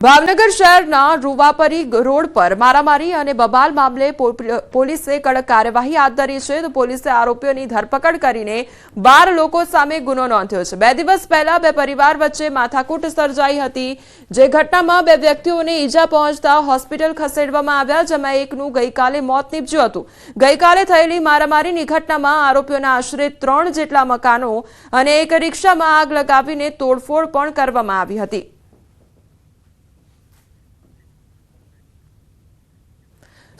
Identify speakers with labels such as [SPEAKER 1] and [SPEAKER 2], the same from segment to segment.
[SPEAKER 1] ભાવનગર શહેરના રૂવાપરી રોડ પર મારામારી અને બબાલ મામલે પોલીસે કડક કાર્યવાહી હાથ ધરી છે તો પોલીસે આરોપીઓની ધરપકડ કરીને 12 લોકો સામે ગુનો નોંધ્યો છે। 2 દિવસ પહેલા બે પરિવાર વચ્ચે માથાકૂટ સર્જાઈ હતી, જે ઘટનામાં બે વ્યક્તિઓને ઈજા પહોંચતા હોસ્પિટલ ખસેડવામાં આવ્યા, જેમાં એકનું ગઈકાલે મોત નીપજ્યું હતું। ગઈકાલે થયેલી મારામારીની ઘટનામાં આરોપીઓના આશરે 3 જેટલા મકાનો અને એક રિક્ષામાં આગ લગાવીને તોડફોડ પણ કરવામાં આવી હતી।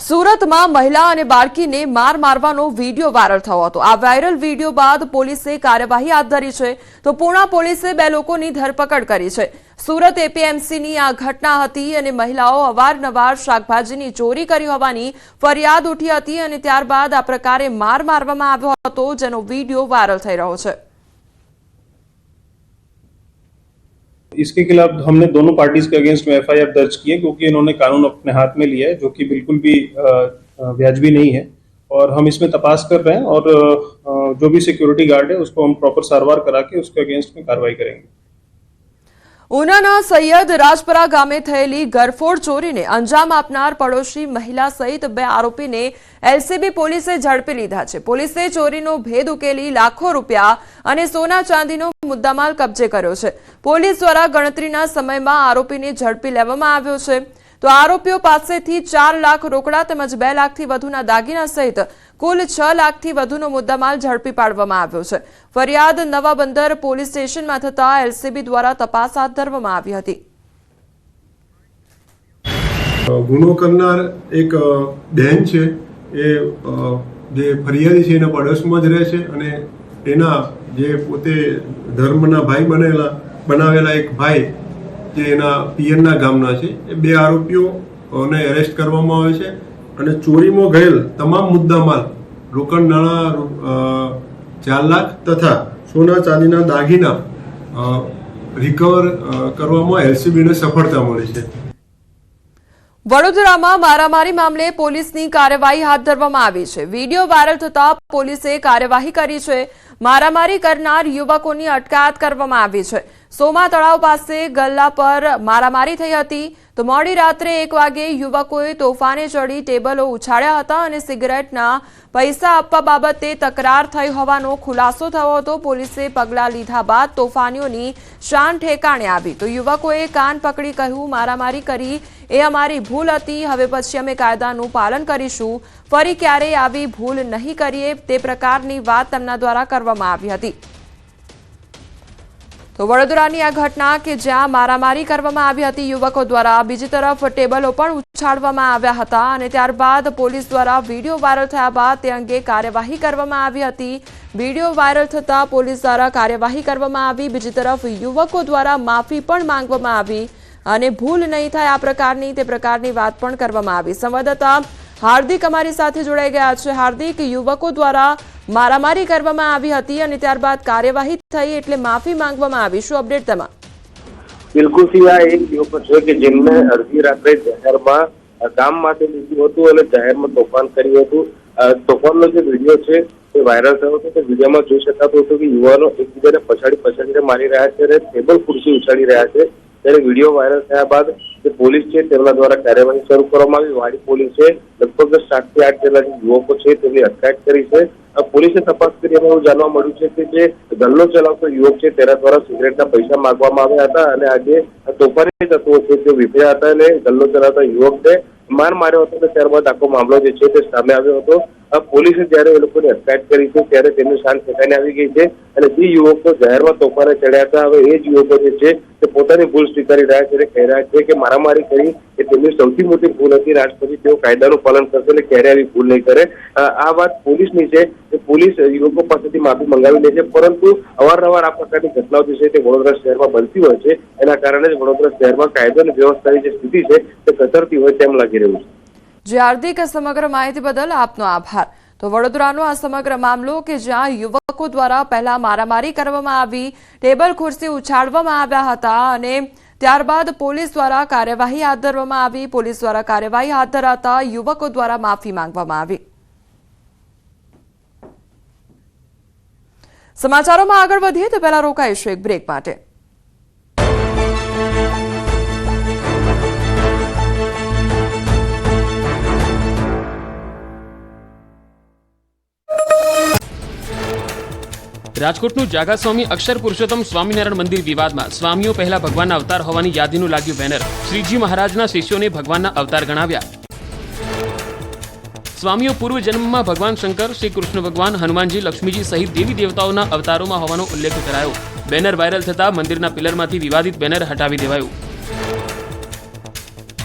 [SPEAKER 1] સુરતમાં મહિલા અને બાળકીને માર મારવાનો વિડીયો વાયરલ થયો હતો। આ વાયરલ વિડીયો બાદ પોલીસે કાર્યવાહી હાથ ધરી છે તો પૂર્ણા પોલીસે બે લોકોની ધરપકડ કરી છે। સુરત એપીએમસીની આ ઘટના હતી અને મહિલાઓ અવારનવાર શાકભાજીની ચોરી કરી હોવાની ફરિયાદ ઉઠી હતી અને ત્યારબાદ આ પ્રકારે માર મારવામાં આવ્યો હતો, જેનો વિડીયો વાયરલ થઈ રહ્યો છે।
[SPEAKER 2] इसके खिलाफ हमने दोनों पार्टीज के अगेंस्ट में एफआईआर दर्ज की है, क्योंकि इन्होंने कानून अपने हाथ में लिया है, जो कि बिल्कुल भी वाजिबी नहीं है और हम इसमें तपास कर रहे हैं और जो भी सिक्योरिटी गार्ड है उसको हम प्रॉपर सारवार करा के उसके अगेंस्ट में कार्रवाई करेंगे।
[SPEAKER 1] ઉનાના સૈયદ રાજપરા ગામે થયેલી ગરફોડ ચોરીને અંજામ આપનાર પડોશી મહિલા સહિત બે આરોપીને એલસીબી પોલીસે ઝડપી લીધા છે। પોલીસે ચોરીનો ભેદ ઉકેલી લાખો રૂપિયા અને સોના ચાંદીનો મુદ્દામાલ કબજે કર્યો છે। પોલીસ દ્વારા ગણતરીના સમયમાં આરોપીને ઝડપી લેવામાં આવ્યો છે તો આરોપીઓ પાસેથી 4 લાખ રોકડા તેમજ 2 લાખથી વધુના દાગીના સહિત કુલ 6 લાખથી વધુનો મુદ્દામાલ ઝડપી પાડવામાં આવ્યો છે। ફરિયાદ નવા બંદર પોલીસ સ્ટેશનમાં થતા એલસીબી દ્વારા તપાસ હાથ ધરવામાં આવી હતી।
[SPEAKER 3] ગુનો કરનાર એક બહેન છે, એ જે ફરિયાદી છે એના પડોશમાં જ રહે છે અને એના જે પોતે ધર્મના ભાઈ બનાવેલા એક ભાઈ જે એના પિયરના ગામના છે, એ બે આરોપીઓને એરેસ્ટ કરવામાં આવે છે અને ચોરીમાં ગયેલ તમામ મુદ્દામાલ રોકડ નાણાં 4 લાખ તથા સોના ચાંદીના દાગીના રિકવર કરવામાં એલસીબીને સફળતા મળી છે।
[SPEAKER 1] વડોદરામાં મારામારી મામલે પોલીસની કાર્યવાહી હાથ ધરવામાં આવી છે। વિડીયો વાયરલ થતા પોલીસે કાર્યવાહી કરી છે। મારામારી કરનાર યુવકોની અટકાયત કરવામાં આવી છે। સોમા તળાવ પાસે ગલ્લા પર મારામારી થઈ હતી તો મોડી રાત્રે 1 વાગે યુવકોએ તોફાને ચડી ટેબલો ઉછાળ્યા હતા અને સિગરેટના પૈસા આપવા બાબતે તકરાર થઈ હોવાનો ખુલાસો થયો હતો। પોલીસે પગલાં લીધા બાદ તોફાનીઓની શાન ઠેકાણે આવી તો યુવકોએ કાન પકડી કહ્યું, મારામારી કરી એ અમારી ભૂલ હતી, હવે પછી અમે કાયદાનું પાલન કરીશું, ફરી ક્યારેય આવી ભૂલ નહીં કરીએ, તે પ્રકારની વાત તેમના દ્વારા કરવામાં આવી હતી। તો વડોદરાની આ ઘટના કે જ્યાં મારામારી કરવામાં આવી હતી યુવકો દ્વારા, બીજી તરફ ટેબલો પણ ઉછાળવામાં આવ્યા હતા અને ત્યારબાદ પોલીસ દ્વારા વિડીયો વાયરલ થયા બાદ તે અંગે કાર્યવાહી કરવામાં આવી હતી। વિડીયો વાયરલ થતા પોલીસ દ્વારા કાર્યવાહી કરવામાં આવી, બીજી તરફ યુવકો દ્વારા માફી પણ માંગવામાં આવી અને ભૂલ નહીં થાય આ પ્રકારની તે પ્રકારની વાત પણ કરવામાં આવી। સંવાદદાતા હાર્દિક અમારી સાથે જોડાઈ ગયા છે। હાર્દિક, યુવકો દ્વારા મારામારી કરવામાં આવી હતી અને ત્યારબાદ કાર્યવાહી થઈ એટલે માફી માંગવામાં આવી, શું અપડેટ તેમાં?
[SPEAKER 4] બિલકુલ આ એક યુવક છે કે જેમને અડધી રાત્રે જાહેરમાં કામમાંથી લીધું હતું અને જાહેરમાં તોફાન કર્યું હતું। તોફાનનો જે વિડીયો છે તે વાયરલ થયો હતો। તે વિડીયોમાં જોઈ શકાતું હતું કે યુવાનો એકબીજાને પછાડીને મારી રહ્યા છે અને ટેબલ ખુરશી ઉછાળી રહ્યા છે। ત્યારે વિડીયો વાયરલ થયા બાદ જે પોલીસ છે તેમના દ્વારા કાર્યવાહી શરૂ કરવામાં આવી। વાડી પોલીસે લગભગ 7 થી 8 જેટલા યુવકો છે તેમની અટકાયત કરી છે। પોલીસે તપાસ કરી એમાં એવું જાણવા મળ્યું છે કે જે ગલ્લો ચલાવતો યુવક છે તેના દ્વારા સિગરેટના પૈસા માંગવામાં આવ્યા હતા અને આજે તોફાની તત્વો છે તે વિફર્યા હતા અને ગલ્લો ચલાવતા યુવકને માર માર્યો હતો અને ત્યારબાદ આખો મામલો જે છે તે સામે આવ્યો હતો। પોલીસે જયારે એ લોકોની અટકાયત કરી છે ત્યારે તેમની શાન ઠેકાણે આવી ગઈ છે અને જે યુવકો જાહેરમાં તોફાને ચડ્યા હતા હવે એ જ યુવકો જે છે તે પોતાની ભૂલ સ્વીકારી રહ્યા છે અને કહી રહ્યા છે કે મારામારી કરી એ તેમની સૌથી મોટી ભૂલ હતી। આજ પછી તેઓ કાયદાનું પાલન કરશે અને ક્યારે આવી ભૂલ નહીં કરે। આ વાત પોલીસની છે, પોલીસ યુવકો પાસેથી માફી મંગાવી લે છે, પરંતુ અવારનવાર આ પ્રકારની ઘટનાઓ જે છે તે વડોદરા શહેરમાં બનતી હોય છે। એના કારણે જ વડોદરા શહેરમાં કાયદો અને વ્યવસ્થાની જે સ્થિતિ છે તે કતરતી હોય તેમ લાગી રહ્યું છે।
[SPEAKER 1] જે હાર્દિક, સમગ્ર માહિતી બદલ આપનો આભાર। તો વડોદરાનો આ સમગ્ર મામલો કે જ્યાં યુવકો દ્વારા પહેલા મારામારી કરવામાં આવી, ટેબલ ખુરશી ઉછાળવામાં આવ્યા હતા અને ત્યારબાદ પોલીસ દ્વારા કાર્યવાહી હાથ ધરવામાં આવી। પોલીસ દ્વારા કાર્યવાહી હાથ ધરાતા યુવકો દ્વારા માફી માંગવામાં આવી। સમાચારોમાં આગળ વધીએ તો પહેલા રોકાઈશું એક બ્રેક માટે।
[SPEAKER 5] રાજકોટનું જાગા સ્વામી અક્ષર પુરુષોત્તમ સ્વામિનારાયણ મંદિર વિવાદમાં સ્વામીઓ પહેલા ભગવાનના અવતાર હોવાની યાદીનું લાગ્યું બેનર. શ્રીજી મહારાજના શિષ્યોને ભગવાનના અવતાર ગણાવ્યા. સ્વામીઓ પૂર્વ જન્મમાં ભગવાન શંકર, શ્રી કૃષ્ણ ભગવાન, હનુમાનજી, લક્ષ્મીજી સહિત દેવી દેવતાઓના અવતારોમાં હોવાનો ઉલ્લેખ કરાયો. બેનર વાયરલ થતા મંદિરના પિલરમાંથી વિવાદિત બેનર હટાવી દેવાયું.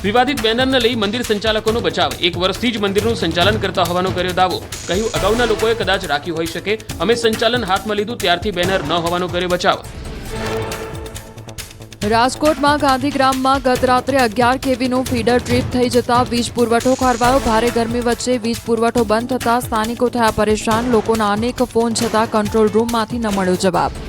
[SPEAKER 5] વિવાદિત બેનરને લઈ મંદિર સંચાલકોનો બચાવ. 1 વર્ષથી જ મંદિરનું સંચાલન કરતા હોવાનો કર્યો દાવો. કહ્યું, અગાઉના લોકોએ કદાચ રાખ્યું હોઈ શકે, અમે સંચાલન હાથમાં લીધું ત્યારથી બેનર ન હોવાનો કર્યો બચાવ.
[SPEAKER 1] રાજકોટમાં ગાંધીગ્રામમાં ગત રાત્રે 11 કેવીનું ફીડર ટ્રીપ થઈ જતા વીજ પુરવઠો ખોરવાયો. ભારે ગરમી વચ્ચે વીજ પુરવઠો બંધ થતા સ્થાનિકો થયા પરેશાન. લોકોના અનેક ફોન છતાં કંટ્રોલ રૂમમાંથી ન મળ્યો જવાબ.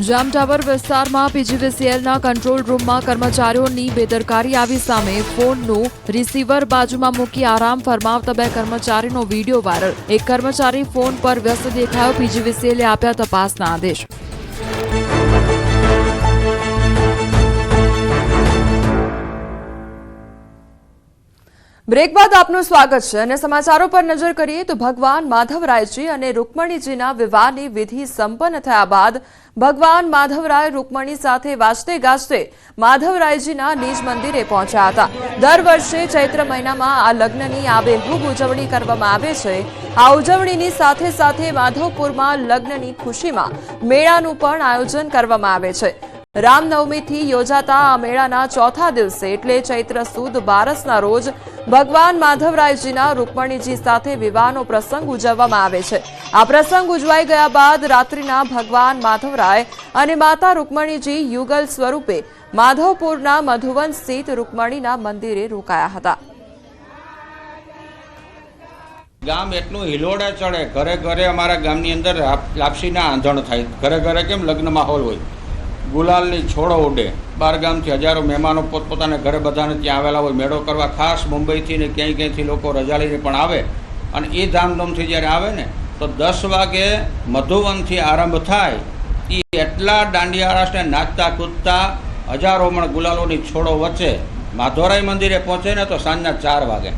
[SPEAKER 1] જામટાવર વિસ્તારમાં પીજીવીસીએલના કંટ્રોલ રૂમમાં કર્મચારીઓની બેદરકારી આવી સામે. ફોનનું રિસીવર બાજુમાં મૂકી આરામ ફરમાવતા 2 કર્મચારીનો વીડિયો વાયરલ. એક કર્મચારી ફોન પર વ્યસ્ત દેખાયો. પીજીવીસીએલે આપ્યા તપાસના આદેશ. બ્રેક બાદ આપનું સ્વાગત છે અને સમાચારો પર નજર કરીએ તો ભગવાન માધવરાયજી અને રૂકમણીજીના વિવાહની વિધિ સંપન્ન થયા બાદ ભગવાન માધવરાય રૂકમણી સાથે વાજતે ગાજતે માધવરાયજીના નિજ મંદિરે પહોંચ્યા હતા. દર વર્ષે ચૈત્ર મહિનામાં આ લગ્નની આબેહૂબ ઉજવણી કરવામાં આવે છે. આ ઉજવણીની સાથે સાથે માધવપુરમાં લગ્નની ખુશીમાં મેળાનું પણ આયોજન કરવામાં આવે છે. રામનવમીથી યોજાતા આ મેળાના ચોથા દિવસે એટલે ચૈત્ર સુદ 12ના રોજ ભગવાન માધવરાયજીના રૂકમણીજી સાથે વિવાહનો પ્રસંગ ઉજવવામાં આવે છે. આ પ્રસંગ ઉજવાઈ ગયા બાદ રાત્રિના ભગવાન માધવરાય અને માતા રૂકમણીજી યુગલ સ્વરૂપે માધવપુરના મધુવન સ્થિત રૂકમણીના મંદિરે રોકાયા હતા.
[SPEAKER 6] ગામ એટલું હિલોડે ચડે, ઘરે ઘરે અમારા ગામની અંદર લાપસીના આંધણ થાય. ઘરે ઘરે કેમ લગ્ન માહોલ હોય, ગુલાલની છોડો ઉડે. 12 ગામથી હજારો મહેમાનો પોતપોતાના ઘરે બધાને ત્યાં આવેલા હોય મેળો કરવા. ખાસ મુંબઈથી ને ક્યાંયથી લોકો રજા લઈને પણ આવે. અને એ ધામધૂમથી જ્યારે આવે ને તો 10 વાગે મધુવનથી આરંભ થાય. એ એટલા દાંડિયા રાસને નાચતા કૂદતા હજારો મણ ગુલાલોની છોડો વચ્ચે માધવરાય મંદિરે પહોંચે ને તો સાંજના 4 વાગે.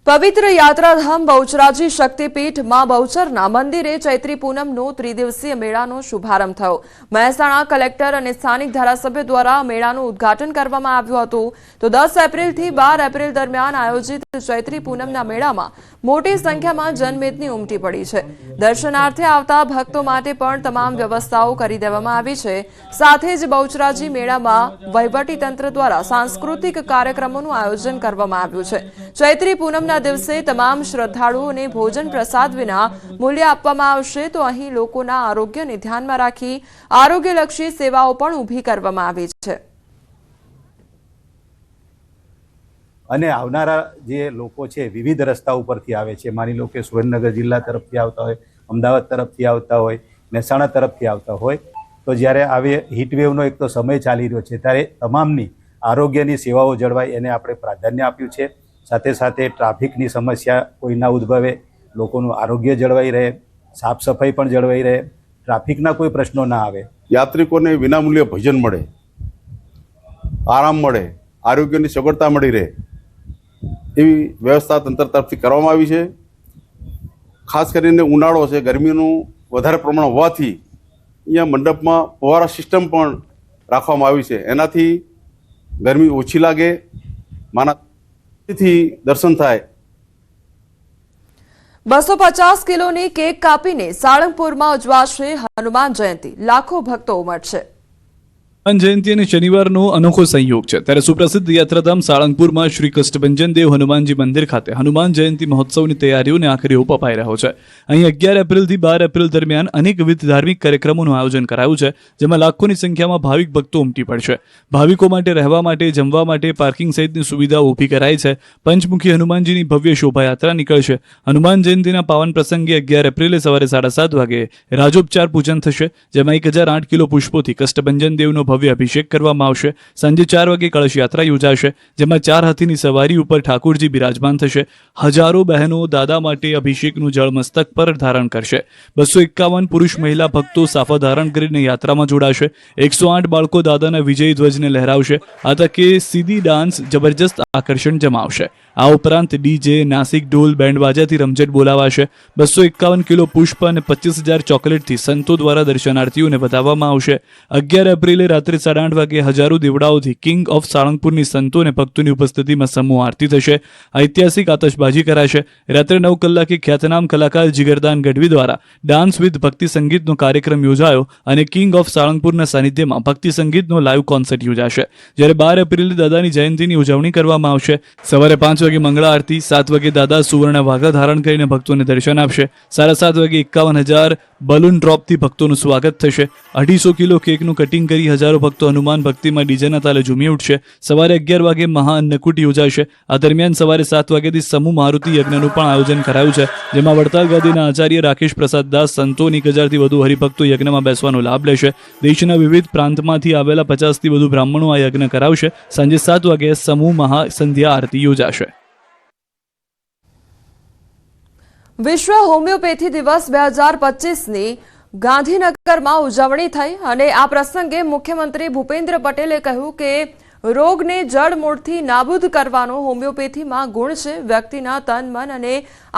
[SPEAKER 1] પવિત્ર યાત્રાધામ બહુચરાજી શક્તિપીઠ માં બહુચરના મંદિરે ચૈત્રી પૂનમનો ત્રિદિવસીય મેળાનો શુભારંભ થયો. મહેસાણા કલેક્ટર અને સ્થાનિક ધારાસભ્ય દ્વારા મેળાનું ઉદ્ઘાટન કરવામાં આવ્યું હતું. તો 10 એપ્રિલથી 12 એપ્રિલ દરમિયાન આયોજિત ચૈત્રી પૂનમના મેળામાં મોટી સંખ્યામાં જનમેદની ઉમટી પડી છે. દર્શનાર્થે આવતા ભક્તો માટે પણ તમામ વ્યવસ્થાઓ કરી દેવામાં આવી છે. સાથે જ બહુચરાજી મેળામાં વહીવટીતંત્ર દ્વારા સાંસ્કૃતિક કાર્યક્રમોનું આયોજન કરવામાં આવ્યું છે. ચૈત્રી પૂનમના દિવસે તમામ શ્રદ્ધાળુઓને ભોજન પ્રસાદ વિના મૂલ્ય આપવામાં આવશે. તો અહીં લોકોના આરોગ્યને ધ્યાનમાં રાખી આરોગ્યલક્ષી સેવાઓ પણ ઊભી કરવામાં આવી છે.
[SPEAKER 7] અને આવનારા જે લોકો છે વિવિધ રસ્તા ઉપરથી આવે છે. માની લો કે સુરેન્દ્રનગર જિલ્લા તરફથી આવતા હોય, અમદાવાદ તરફથી આવતા હોય, મહેસાણા તરફથી આવતા હોય, તો જ્યારે આવે હીટવેવનો એક તો સમય ચાલી રહ્યો છે ત્યારે તમામની આરોગ્યની સેવાઓ જળવાય એને આપણે પ્રાધાન્ય આપ્યું છે. સાથે સાથે ટ્રાફિકની સમસ્યા કોઈ ના ઉદ્ભવે, લોકોનું આરોગ્ય જળવાઈ રહે, સાફ સફાઈ પણ જળવાઈ રહે, ટ્રાફિકના કોઈ પ્રશ્નો ના આવે.
[SPEAKER 8] યાત્રિકોને વિનામૂલ્ય ભોજન મળે, આરામ મળે, આરોગ્યની સગવડતા મળી રહે એવી વ્યવસ્થા તંત્ર તરફથી કરવામાં આવી છે. ખાસ કરીને ઉનાળો છે, ગરમીનું વધારે પ્રમાણ હોવાથી અહીંયા મંડપમાં ફવારા સિસ્ટમ પણ રાખવામાં આવી છે. એનાથી ગરમી ઓછી લાગે, માના થી દર્શન થાય.
[SPEAKER 1] 250 કિલોની કેક કાપીને સાળંગપુરમાં ઉજવાશે હનુમાન જયંતિ. લાખો ભક્તો ઉમટશે.
[SPEAKER 9] હનુમાન જયંતિ અને શનિવારનો અનોખો સંયોગ છે. ત્યારે સુપ્રસિદ્ધ યાત્રાધામ સાળંગપુરમાં શ્રી કષ્ટભંજન દેવ હનુમાનજી મંદિર ખાતે હનુમાન જયંતિ મહોત્સવની તૈયારીઓને આખરી ઓપ અપાઈ રહ્યો છે. અહીં 11 એપ્રિલથી 12 એપ્રિલ દરમિયાન અનેકવિધ ધાર્મિક કાર્યક્રમોનું આયોજન કરાયું છે, જેમાં લાખોની સંખ્યામાં ભાવિક ભક્તો ઉમટી પડશે. ભાવિકો માટે રહેવા માટે, જમવા માટે પાર્કિંગ સહિતની સુવિધાઓ ઊભી કરાઈ છે. પંચમુખી હનુમાનજીની ભવ્ય શોભાયાત્રા નીકળશે. હનુમાન જયંતિના પાવન પ્રસંગે 11 એપ્રિલે સવારે 7:30 વાગે રાજોપચાર પૂજન થશે, જેમાં 1008 કિલો પુષ્પોથી કષ્ટભંજન દેવનો ભવ્ય અભિષેક કરવામાં આવશે. સાંજે 4 વાગે કળશ યાત્રા યોજાશે, જેમાં 4 હાથીની સવારી ઉપર ઠાકોરજી બિરાજમાન થશે. હજારો બહેનો દાદા માટે અભિષેકનું જળ મસ્તક પર ધારણ કરશે. 251 પુરુષ મહિલા ભક્તો સાફા ધારણ કરીને યાત્રામાં જોડાશે. 108 બાળકો દાદાના વિજયી ધ્વજને લહેરાવશે. આ તકે સીધી ડાન્સ જબરજસ્ત આકર્ષણ જમાવશે. આ ઉપરાંત ડીજે, નાસિક ઢોલ, બેન્ડ બાજાથી રમઝટ બોલાવાશે. 251 કિલો પુષ્પ અને 25,000 ચોકલેટથી સંતો દ્વારા દર્શનાર્થીઓને વધાવવામાં આવશે. 11 એપ્રિલે રાત્રે 8:30 વાગે હજારો દેવડાઓથી કિંગ ઓફ સાળંગપુરની સંતો અને ભક્તોની ઉપસ્થિતિમાં સમૂહ આરતી થશે. ઐતિહાસિક આતશબાજી કરાશે. રાત્રે 9 કલાકે ખ્યાતનામ કલાકાર જીગરદાન ગઢવી દ્વારા ડાન્સ વિથ ભક્તિ સંગીતનો કાર્યક્રમ યોજાયો અને કિંગ ઓફ સાળંગપુરના સાનિધ્યમાં ભક્તિ સંગીતનો લાઈવ કોન્સર્ટ યોજાશે. જ્યારે 12 એપ્રિલે દાદાની જયંતિની ઉજવણી કરવામાં આવશે. સવારે 5 વાગે મંગળા આરતી, 7 વાગે દાદા સુવર્ણ વાઘા ધારણ કરીને ભક્તોને દર્શન આપશે. 7:30 વાગે 51,000 બલૂન ડ્રોપથી ભક્તોનું સ્વાગત થશે. 250 કિલો કેકનું કટિંગ કરી હજારો ભક્તો હનુમાન ભક્તિમાં ડીજેના તાલે ઝૂમી ઉઠશે. સવારે 11 વાગે મહાઅન્નકૂટ યોજાશે. આ દરમિયાન સવારે 7 વાગ્યાથી સમૂહ મારુતિ યજ્ઞનું પણ આયોજન કરાયું છે, જેમાં વડતાલ ગાદીના આચાર્ય રાકેશ પ્રસાદ દાસ સંતો 1,000થી વધુ હરિભક્તો યજ્ઞમાં બેસવાનો લાભ લેશે. દેશના વિવિધ પ્રાંતમાંથી આવેલા 50થી વધુ બ્રાહ્મણો આ યજ્ઞ કરાવશે. સાંજે 7 વાગે સમૂહ મહાસંધ્યા આરતી યોજાશે.
[SPEAKER 1] વિશ્વ હોમિયોપેથી દિવસ 2025ની ગાંધીનગરમાં ઉજવણી થઈ અને આ પ્રસંગે મુખ્યમંત્રી ભૂપેન્દ્ર પટેલે કહ્યું કે રોગને જડમૂળથી નાબૂદ કરવાનો હોમિયોપેથીમાં ગુણ છે. વ્યક્તિના તન, મન અને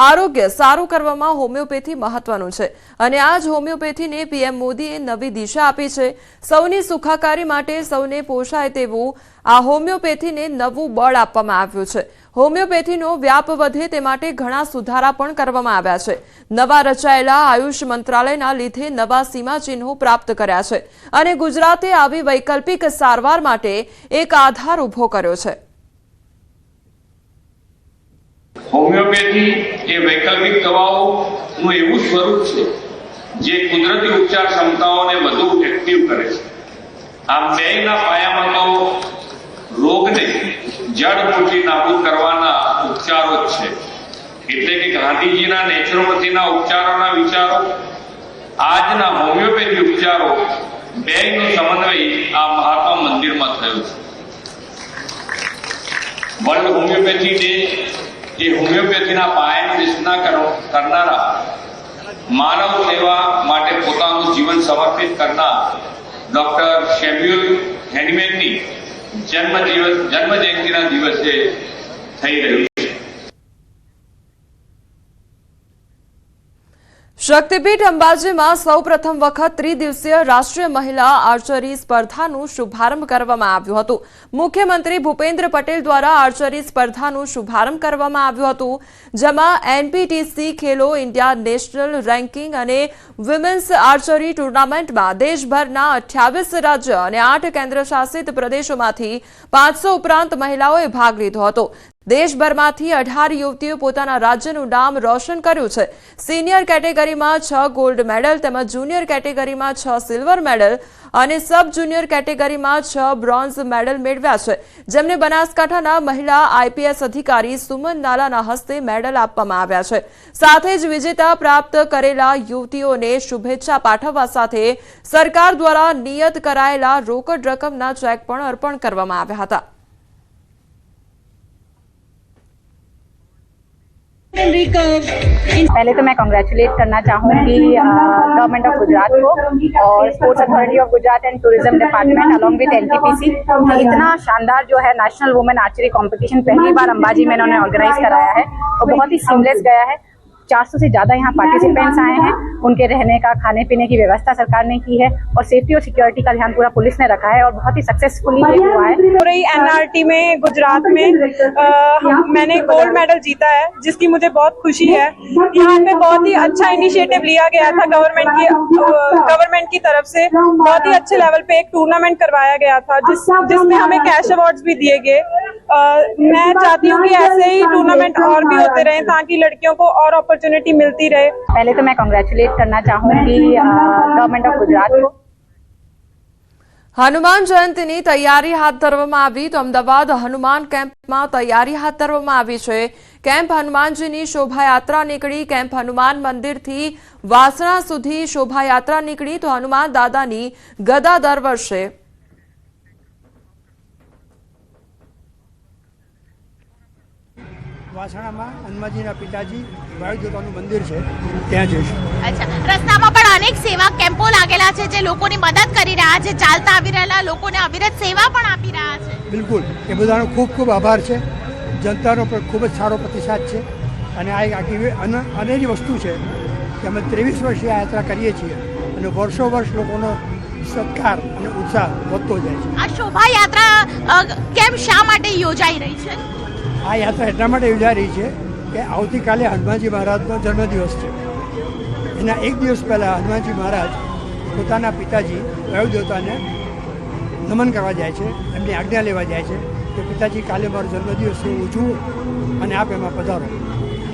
[SPEAKER 1] આરોગ્ય સારું કરવામાં હોમિયોપેથી મહત્વનું છે અને આ જ હોમિયોપેથીને પીએમ મોદીએ નવી દિશા આપી છે. સૌની સુખાકારી માટે સૌને પોષાય તેવું આ હોમિયોપેથીને નવું બળ આપવામાં આવ્યું છે. હોમિયોપેથીનો વ્યાપ વધે તે માટે ઘણા સુધારા પણ કરવામાં આવ્યા છે. નવા રચાયેલા આયુષ મંત્રાલયના લીધે નવા સીમાચિહ્નો પ્રાપ્ત કર્યા છે અને ગુજરાતે આવી વૈકલ્પિક સારવાર માટે એક આધાર ઊભો કર્યો છે.
[SPEAKER 10] હોમિયોપેથી એ વૈકલ્પિક દવાઓનું એવું સ્વરૂપ છે જે કુદરતી ઉપચાર ક્ષમતાઓને વધુ એક્ટિવ કરે છે. આ બેયના પાયામાં તો રોગને જડમૂળથી નાબૂદ કરવાના ઉપચારો જ છે. એટલે કે ગાંધીજીના નેચરોપેથીના ઉપચારોના વિચારો, આજના હોમિયોપેથી ઉપચારો બેયનો સમન્વય આ મહાત્મા મંદિરમાં થયો છે. વર્લ્ડ હોમિયોપેથી ડે એ હોમિયોપેથીના પાયાની રચના કરનારા, માનવ સેવા માટે પોતાનું જીવન સમર્પિત કરનાર ડોક્ટર સેમ્યુઅલ હેનીમેનની જન્મ જયંતિના દિવસે થઈ રહ્યું છે.
[SPEAKER 1] શક્તિપીઠ અંબાજીમાં સૌપ્રથમ વખત ત્રિદિવસીય રાષ્ટ્રીય મહિલા આર્ચરી સ્પર્ધાનું શુભારંભ કરવામાં આવ્યું હતું. મુખ્યમંત્રી ભૂપેન્દ્ર પટેલ દ્વારા આર્ચરી સ્પર્ધાનું શુભારંભ કરવામાં આવ્યું હતું, જેમાં એનપીટીસી ખેલો ઇન્ડિયા નેશનલ રેન્કિંગ અને વિમેન્સ આર્ચરી ટુર્નામેન્ટમાં દેશભરના 28 રાજ્ય અને 8 કેન્દ્રશાસિત પ્રદેશોમાંથી 500 ઉપરાંત મહિલાઓએ ભાગ લીધો હતો. દેશભરમાંથી 18 યુવતીઓ પોતાના રાજ્યનું નામ રોશન કર્યું છે. સિનિયર કેટેગરીમાં 6 ગોલ્ડ મેડલ તેમજ જુનિયર કેટેગરીમાં 6 સિલ્વર મેડલ અને સબ જુનિયર કેટેગરીમાં 6 બ્રોન્ઝ મેડલ મેળવ્યા છે, જેમને બનાસકાંઠાના મહિલા આઈપીએસ અધિકારી સુમન નાલાના હસ્તે મેડલ આપવામાં આવ્યા છે. સાથે જ વિજેતા પ્રાપ્ત કરેલા યુવતીઓને શુભેચ્છા પાઠવવા સાથે સરકાર દ્વારા નિયત કરાયેલા રોકડ રકમના ચેક પણ અર્પણ કરવામાં આવ્યા હતા.
[SPEAKER 11] पहले तो मैं कांग्रेचुलेट करना चाहूँगी गवर्नमेंट ऑफ गुजरात को और sports authority of Gujarat and tourism department along with NTPC कि इतना शानदार जो है नेशनल वुमेन आर्चरी कंपटीशन पहली बार अंबाजी में इन्होंने ऑर्गेनाइज कराया है और बहुत ही सीमलेस गया है. 400 से ज़्यादा यहाँ पार्टिसिपेंट्स आए हैं. उनके रहने का, खाने पीने की व्यवस्था सरकार ने की है और सेफ्टी और सिक्योरिटी का ध्यान पूरा पुलिस ने रखा है और बहुत ही सक्सेसफुली ये हुआ है.
[SPEAKER 12] पूरी एनआरटी में गुजरात में मैंने गोल्ड मेडल जीता है, जिसकी मुझे बहुत खुशी है. यहाँ पे बहुत ही अच्छा इनिशिएटिव लिया गया था गवर्नमेंट की तरफ से. बहुत ही अच्छे लेवल पे एक टूर्नामेंट करवाया गया था जिसमें हमें कैश अवार्ड्स भी दिए गए. मैं चाहती हूँ कि ऐसे ही टूर्नामेंट और भी होते रहे ताकि लड़कियों को और अपॉर्चुनिटी मिलती रहे.
[SPEAKER 11] पहले तो मैं कांग्रेचुलेट करना चाहूँगी गवर्नमेंट ऑफ गुजरात को.
[SPEAKER 1] હનુમાન જયંતીની તૈયારી હાથ ધરવામાં આવી તો અમદાવાદ હનુમાન કેમ્પમાં તૈયારી હાથ ધરવામાં આવી છે. કેમ્પ હનુમાનજીની શોભાયાત્રા નીકળી. કેમ્પ હનુમાન મંદિરથી વાસણા સુધી શોભાયાત્રા નીકળી તો હનુમાન દાદાની ગદા દર વર્ષે
[SPEAKER 13] વાસણામાં હનુમાનજીના પિતાજી વાયુદેવતાનું મંદિર છે ત્યાં જઈશું.
[SPEAKER 14] અચ્છા, રસ્તામાં પણ અનેક સેવા કેમ્પો લાગેલા છે જે લોકોની મદદ કરી રહ્યા છે, ચાલતા આવી રહેલા લોકોને અવિરત સેવા પણ આપી રહ્યા છે.
[SPEAKER 13] બિલકુલ, એ બધાનો ખૂબ ખૂબ આભાર છે. જનતાનો પણ ખૂબ જ સારો પ્રતિસાદ છે અને આ એક આખી અનેરી વસ્તુ છે કે અમે 23 વર્ષથી આ યાત્રા કરીએ છીએ અને વર્ષો વર્ષ લોકોનો સત્કાર અને ઉત્સાહ વધતો જાય છે.
[SPEAKER 14] આ શોભાયાત્રા કેમ શા માટે યોજાઈ રહી છે?
[SPEAKER 13] આ યાત્રા એટલા માટે યોજાઈ રહી છે કે આવતીકાલે હનુમાનજી મહારાજનો જન્મદિવસ છે. એના એક દિવસ પહેલાં હનુમાનજી મહારાજ પોતાના પિતાજી વાયુદેવતાને નમન કરવા જાય છે, એમની આજ્ઞા લેવા જાય છે કે પિતાજી કાલે મારો જન્મદિવસ છે, ઉજવું અને આપ એમાં પધારો.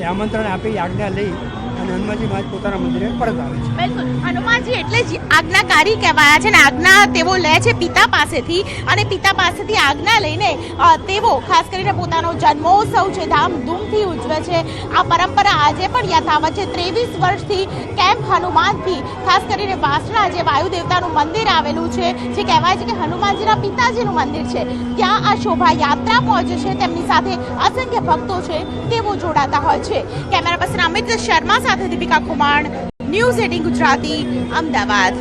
[SPEAKER 13] એ આમંત્રણ આપી આજ્ઞા લઈ અને હનુમાનજી મહારાજ પોતાના મંદિરે પરત આવે છે.
[SPEAKER 14] બિલકુલ, હનુમાનજી એટલે જ આજ્ઞાકારી કહેવાયા છે ને આજ્ઞા તેઓ લે છે પિતા પાસેથી અને પિતા પાસેથી આજ્ઞા લઈને તેઓ ખાસ કરીને પોતાનો જન્મોત્સવ છે ધામધૂમથી ઉજવે છે. આ પરંપરા આજે પણ યથાવત છે. 23 વર્ષથી કેમ્પ હનુમાનથી ખાસ કરીને વાસણા જે વાયુદેવતાનું મંદિર આવેલું છે, જે કહેવાય છે કે હનુમાનજીના પિતાજીનું મંદિર છે, ત્યાં આ શોભાયાત્રા પહોંચે છે. તેમની સાથે અસંખ્ય ભક્તો છે તેઓ જોડાતા હોય છે. કેમેરા પર્સન અમિત શર્મા સાથે દીપિકા કુમાર, ન્યૂઝ 18 ગુજરાતી, અમદાવાદ.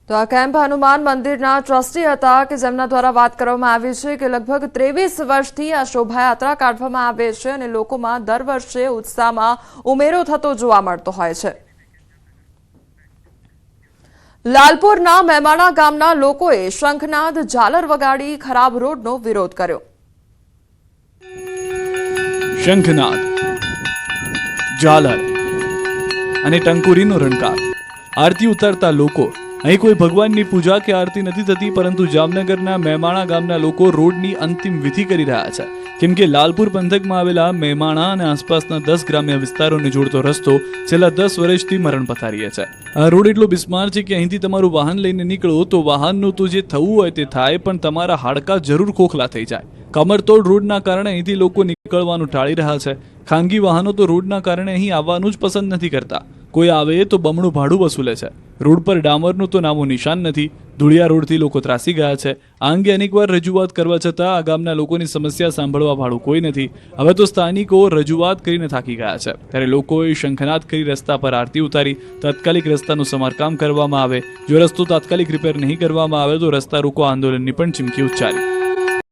[SPEAKER 1] તો આ કેમ્પ હનુમાન મંદિરના ટ્રસ્ટી હતા કે જેમના દ્વારા વાત કરવામાં આવી છે કે લગભગ 23 વર્ષથી આ શોભાયાત્રા કાઢવામાં આવે છે અને લોકોમાં દર વર્ષે ઉત્સાહમાં ઉમેરો થતો જોવા મળતો હોય છે. લાલપુરના મેમાણા ગામના લોકોએ શંખનાદ ઝાલર વગાડી ખરાબ રોડનો વિરોધ કર્યો.
[SPEAKER 9] શંખનાદ, ઝાલર અને ટંકુરીનો રણકાર. આરતી ઉતારતા લોકો. અહીં કોઈ ભગવાનની પૂજા કે આરતી નથી થતી, પરંતુ જામનગરના મેમાણા ગામના લોકો રોડની અંતિમ વિધિ કરી રહ્યા છે. કેમ કે લાલપુર પંથકમાં આવેલા મેમાણા અને આસપાસના 10 ગ્રામ્ય વિસ્તારોને જોડતો રસ્તો છેલ્લા 10 વર્ષથી મરણ પથારીએ છે. આ રોડ એટલો બિસ્માર છે કે અહીંથી તમારું વાહન લઈને નીકળો તો વાહનનું તો જે થવું હોય તે થાય, પણ તમારા હાડકા જરૂર ખોખલા થઈ જાય. કમરતોડ રોડના કારણે અહીંથી લોકો નીકળવાનું ટાળી રહ્યા છે. ખાનગી વાહનો તો રોડના કારણે અહીં આવવાનું જ પસંદ નથી કરતા. કોઈ આવે તો બમણું ભાડું વસૂલે છે. રોડ પર ડામરનું તો નામો નિશાન નથી. ધૂળિયા રોડથી લોકો ત્રાસી ગયા છે. આ અંગે અનેકવાર રજૂઆત કરવા છતાં આ ગામના લોકોની સમસ્યા સાંભળવા વાળું કોઈ નથી. હવે તો સ્થાનિકો રજૂઆત કરીને થાકી ગયા છે. ત્યારે લોકોએ શંખનાદ કરી રસ્તા પર આરતી ઉતારી તાત્કાલિક રસ્તાનું સમારકામ કરવામાં આવે. જો રસ્તો તાત્કાલિક રિપેર નહીં કરવામાં આવે તો રસ્તા રોકો આંદોલનની પણ ચીમકી ઉચ્ચારી.